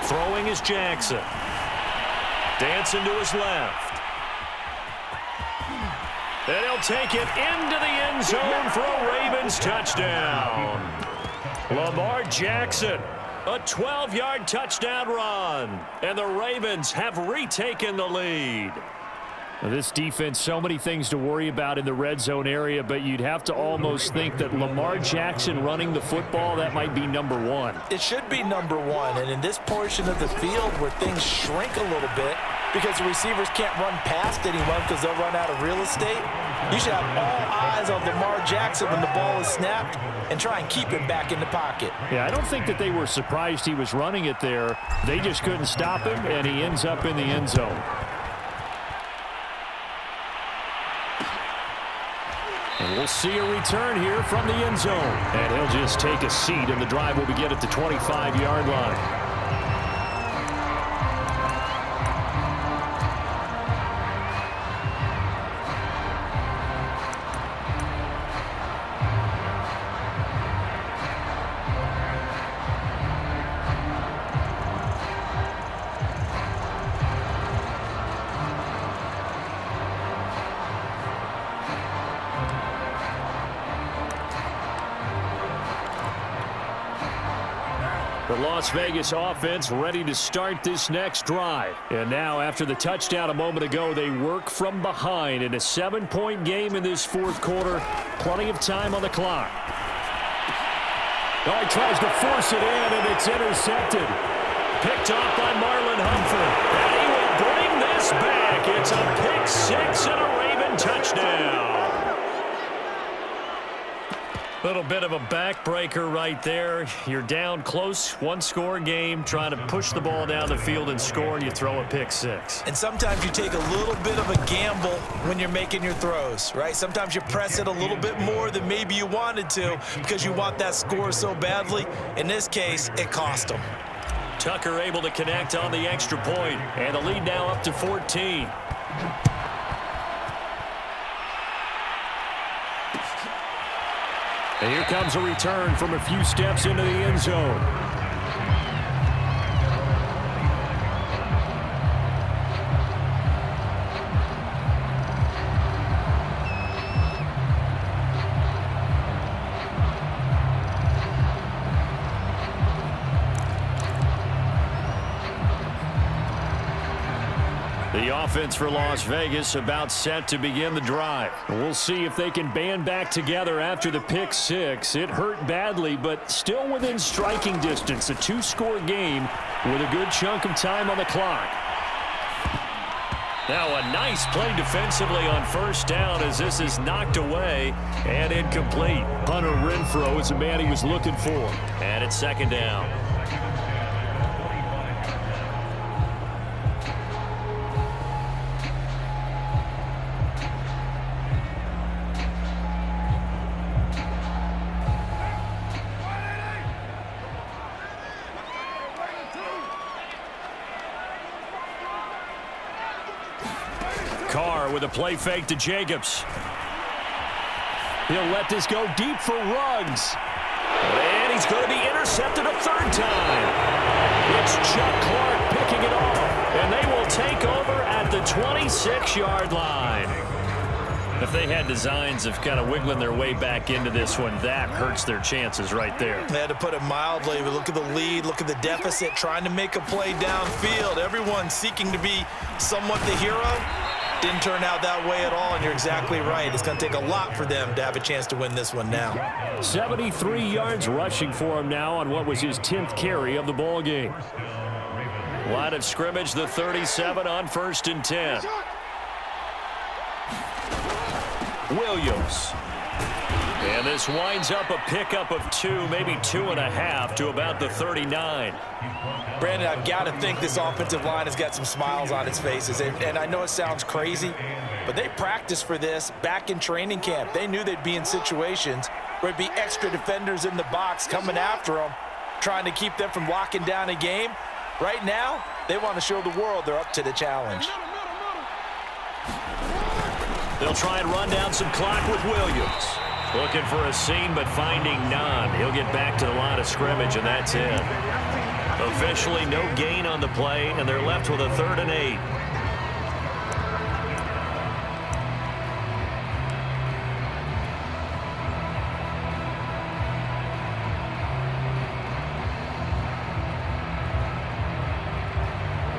Throwing is Jackson. Dancing to his left. And he'll take it into the end zone for a Ravens touchdown. Lamar Jackson, a 12-yard touchdown run. And the Ravens have retaken the lead. This defense, so many things to worry about in the red zone area, but you'd have to almost think that Lamar Jackson running the football, that might be number one. It should be number one, and in this portion of the field where things shrink a little bit because the receivers can't run past anyone because they'll run out of real estate, you should have all eyes on Lamar Jackson when the ball is snapped and try and keep him back in the pocket. Yeah, I don't think that they were surprised he was running it there. They just couldn't stop him, and he ends up in the end zone. And we'll see a return here from the end zone. And he'll just take a seat, and the drive will begin at the 25-yard line. The Las Vegas offense ready to start this next drive. And now, after the touchdown a moment ago, they work from behind in a 7-point game in this fourth quarter. Plenty of time on the clock. Oh, he tries to force it in, and it's intercepted. Picked off by Marlon Humphrey. And he will bring this back. It's a pick six and a Raven touchdown. Little bit of a backbreaker right there. You're down close, one-score game, trying to push the ball down the field and score, and you throw a pick six. And sometimes you take a little bit of a gamble when you're making your throws, right? Sometimes you press it a little bit more than maybe you wanted to because you want that score so badly. In this case, it cost them. Tucker able to connect on the extra point, and the lead now up to 14. And here comes a return from a few steps into the end zone. The offense for Las Vegas about set to begin the drive. We'll see if they can band back together after the pick six. It hurt badly, but still within striking distance. A two-score game with a good chunk of time on the clock. Now a nice play defensively on first down as this is knocked away and incomplete. Hunter Renfrow is the man he was looking for. And it's second down. Carr with a play fake to Jacobs. He'll let this go deep for Ruggs. And he's going to be intercepted a third time. It's Chuck Clark picking it off. And they will take over at the 26-yard line. If they had designs of kind of wiggling their way back into this one, that hurts their chances right there. They had to put it mildly, but look at the lead, look at the deficit, trying to make a play downfield. Everyone seeking to be somewhat the hero. Didn't turn out that way at all, and you're exactly right. It's going to take a lot for them to have a chance to win this one now. 73 yards rushing for him now on what was his 10th carry of the ball game. Line of scrimmage, the 37 on 1st and 10. Williams. And this winds up a pickup of 2, maybe 2.5 to about the 39. Brandon, I've got to think this offensive line has got some smiles on its faces. And I know it sounds crazy, but they practiced for this back in training camp. They knew they'd be in situations where it'd be extra defenders in the box coming after them, trying to keep them from locking down a game. Right now, they want to show the world they're up to the challenge. They'll try and run down some clock with Williams. Looking for a seam, but finding none. He'll get back to the line of scrimmage, and that's it. Officially no gain on the play, and they're left with a 3rd and 8.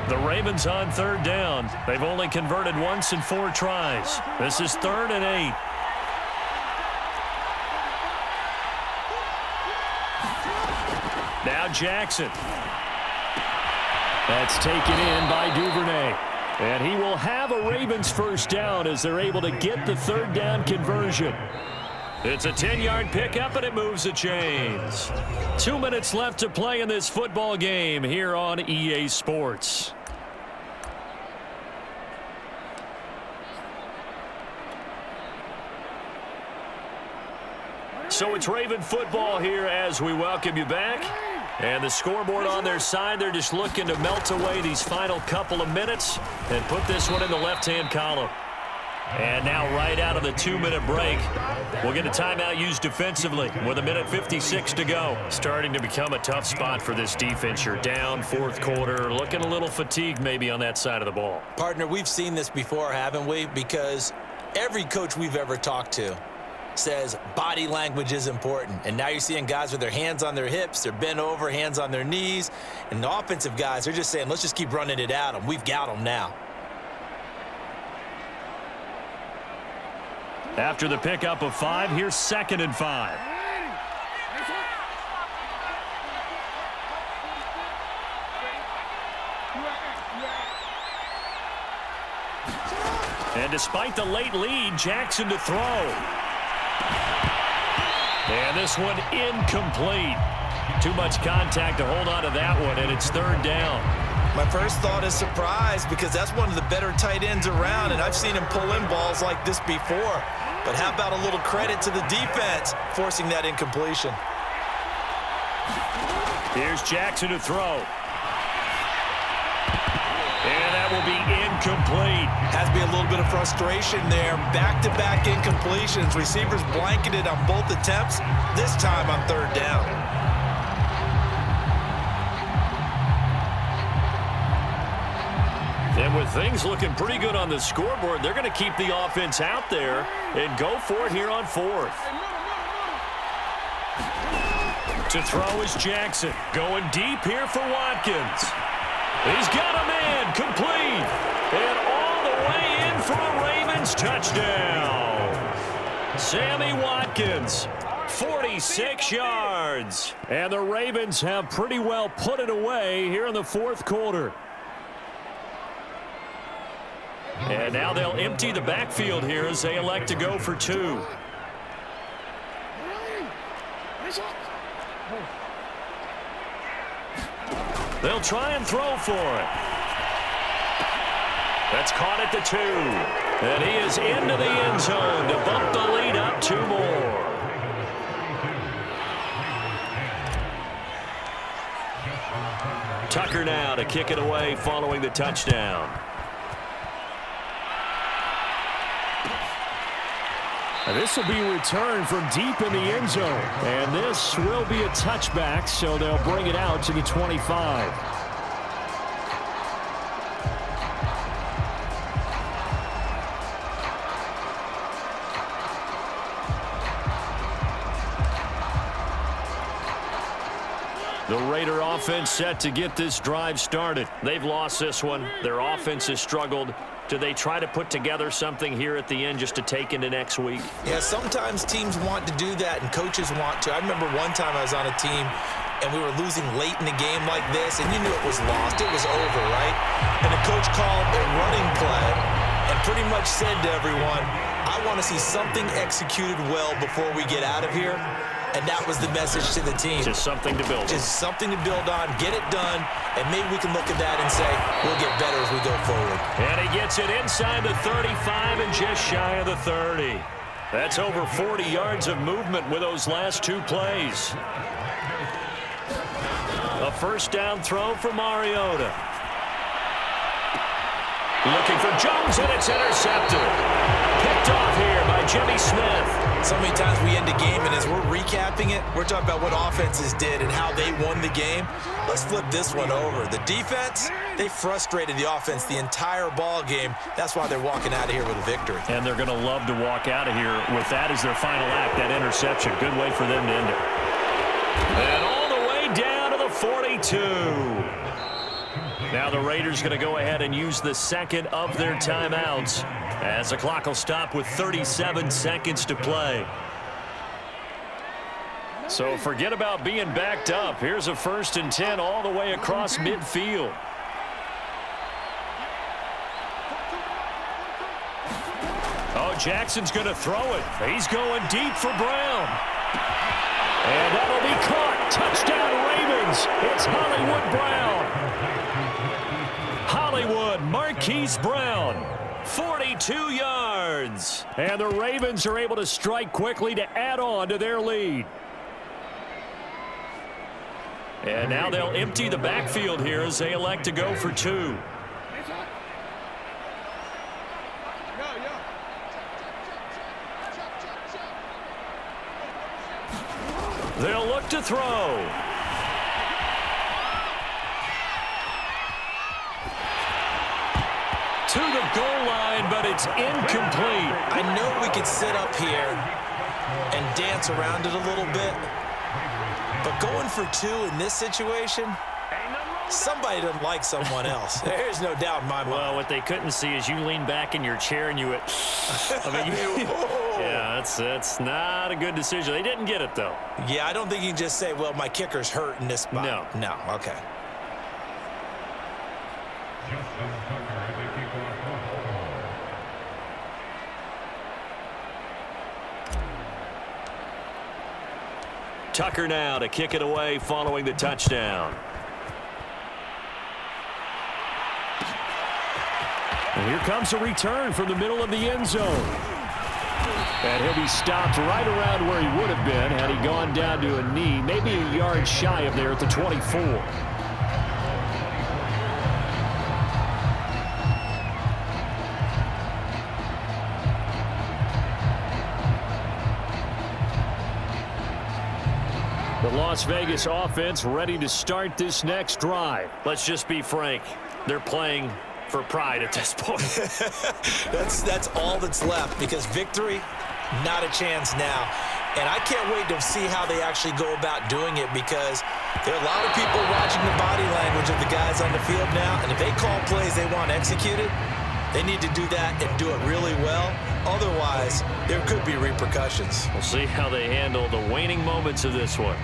The Ravens on 3rd down. They've only converted once in 4 tries. This is 3rd and 8. Now Jackson. That's taken in by Duvernay. And he will have a Ravens first down as they're able to get the 3rd down conversion. It's a 10-yard pickup, and it moves the chains. 2 minutes left to play in this football game here on EA Sports. So it's Raven football here as we welcome you back. And the scoreboard on their side, they're just looking to melt away these final couple of minutes and put this one in the left-hand column. And now right out of the 2-minute break, we'll get a timeout used defensively with 1:56 to go. Starting to become a tough spot for this defense. You're down 4th quarter, looking a little fatigued maybe on that side of the ball. Partner, we've seen this before, haven't we? Because every coach we've ever talked to says body language is important. And now you're seeing guys with their hands on their hips, they're bent over, hands on their knees. And the offensive guys, they're just saying, let's just keep running it at them. We've got them now. After the pickup of 5, here's 2nd and 5. And despite the late lead, Jackson to throw. And this one incomplete. Too much contact to hold on to that one, and it's 3rd down. My first thought is surprise because that's one of the better tight ends around, and I've seen him pull in balls like this before. But how about a little credit to the defense forcing that incompletion? Here's Jackson to throw. And that will be incomplete. Has to be a little bit of frustration there. Back-to-back incompletions. Receivers blanketed on both attempts. This time on 3rd down. And with things looking pretty good on the scoreboard, they're going to keep the offense out there and go for it here on 4th. To throw is Jackson. Going deep here for Watkins. He's got a man complete. And all the way in for a Ravens touchdown. Sammy Watkins, 46 yards. And the Ravens have pretty well put it away here in the 4th quarter. And now they'll empty the backfield here as they elect to go for 2. They'll try and throw for it. That's caught at the 2. And he is into the end zone to bump the lead up 2 more. Tucker now to kick it away following the touchdown. And this will be returned from deep in the end zone. And this will be a touchback, so they'll bring it out to the 25. The Raider offense set to get this drive started. They've lost this one. Their offense has struggled. Do they try to put together something here at the end just to take into next week? Yeah, sometimes teams want to do that and coaches want to. I remember one time I was on a team and we were losing late in the game like this, and you knew it was lost. It was over, right? And the coach called a running play and pretty much said to everyone, I want to see something executed well before we get out of here. And that was the message to the team. Just something to build on. Just something to build on, get it done, and maybe we can look at that and say, we'll get better as we go forward. And he gets it inside the 35 and just shy of the 30. That's over 40 yards of movement with those last 2 plays. A first down throw for Mariota. Looking for Jones, and it's intercepted. Picked off here by Jimmy Smith. So many times we end a game, and as we're recapping it, we're talking about what offenses did and how they won the game. Let's flip this one over. The defense, they frustrated the offense the entire ball game. That's why they're walking out of here with a victory. And they're going to love to walk out of here with that as their final act, that interception. Good way for them to end it. And all the way down to the 42. Now the Raiders going to go ahead and use the second of their timeouts as the clock will stop with 37 seconds to play. So forget about being backed up. Here's a 1st and 10 all the way across midfield. Oh, Jackson's going to throw it. He's going deep for Brown. And that'll be caught. Touchdown, Ravens. It's Hollywood Brown. Hollywood, Marquise Brown. 42 yards. And the Ravens are able to strike quickly to add on to their lead. And now they'll empty the backfield here as they elect to go for 2. They'll look to throw. To the goal line, but it's incomplete. I know we could sit up here and dance around it a little bit, but going for 2 in this situation, somebody doesn't like someone else. There's no doubt in my mind. Well, what they couldn't see is you lean back in your chair and you went, yeah, that's not a good decision. They didn't get it, though. Yeah, I don't think you can just say, well, my kicker's hurt in this spot. No, okay. Tucker now to kick it away following the touchdown. And here comes a return from the middle of the end zone. And he'll be stopped right around where he would have been had he gone down to a knee, maybe a yard shy of there at the 24. The Las Vegas offense ready to start this next drive. Let's just be frank. They're playing for pride at this point. That's all that's left, because victory, not a chance now. And I can't wait to see how they actually go about doing it, because there are a lot of people watching the body language of the guys on the field now, and if they call plays they want executed, they need to do that and do it really well. Otherwise, there could be repercussions. We'll see how they handle the waning moments of this one.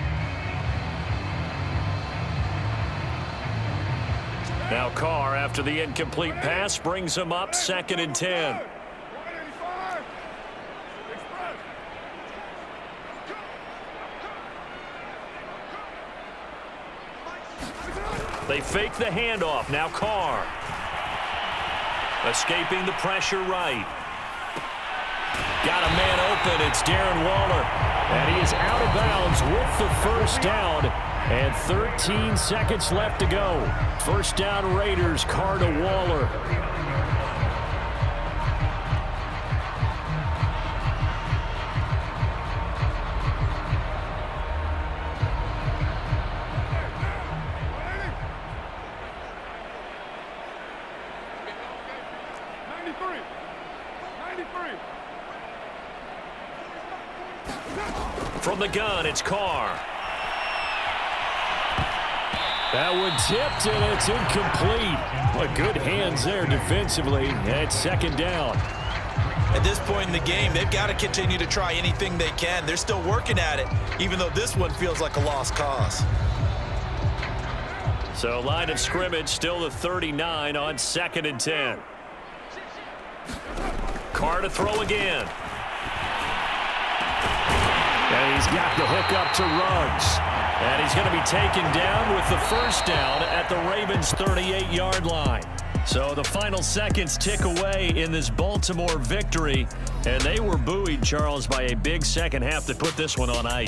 Now Carr, after the incomplete pass, brings him up 2nd and 10. They fake the handoff. Now Carr. Escaping the pressure right. Got a man open. It's Darren Waller. And he is out of bounds with the first down. And 13 seconds left to go. First down Raiders. Carr to Waller. From the gun, it's Carr. That one tipped, and it's incomplete. But good hands there defensively. It's 2nd down. At this point in the game, they've got to continue to try anything they can. They're still working at it, even though this one feels like a lost cause. So line of scrimmage still the 39 on 2nd and 10. Carr to throw again. And he's got the hook up to Ruggs. And he's going to be taken down with the first down at the Ravens' 38-yard line. So the final seconds tick away in this Baltimore victory. And they were buoyed, Charles, by a big second half that put this one on ice.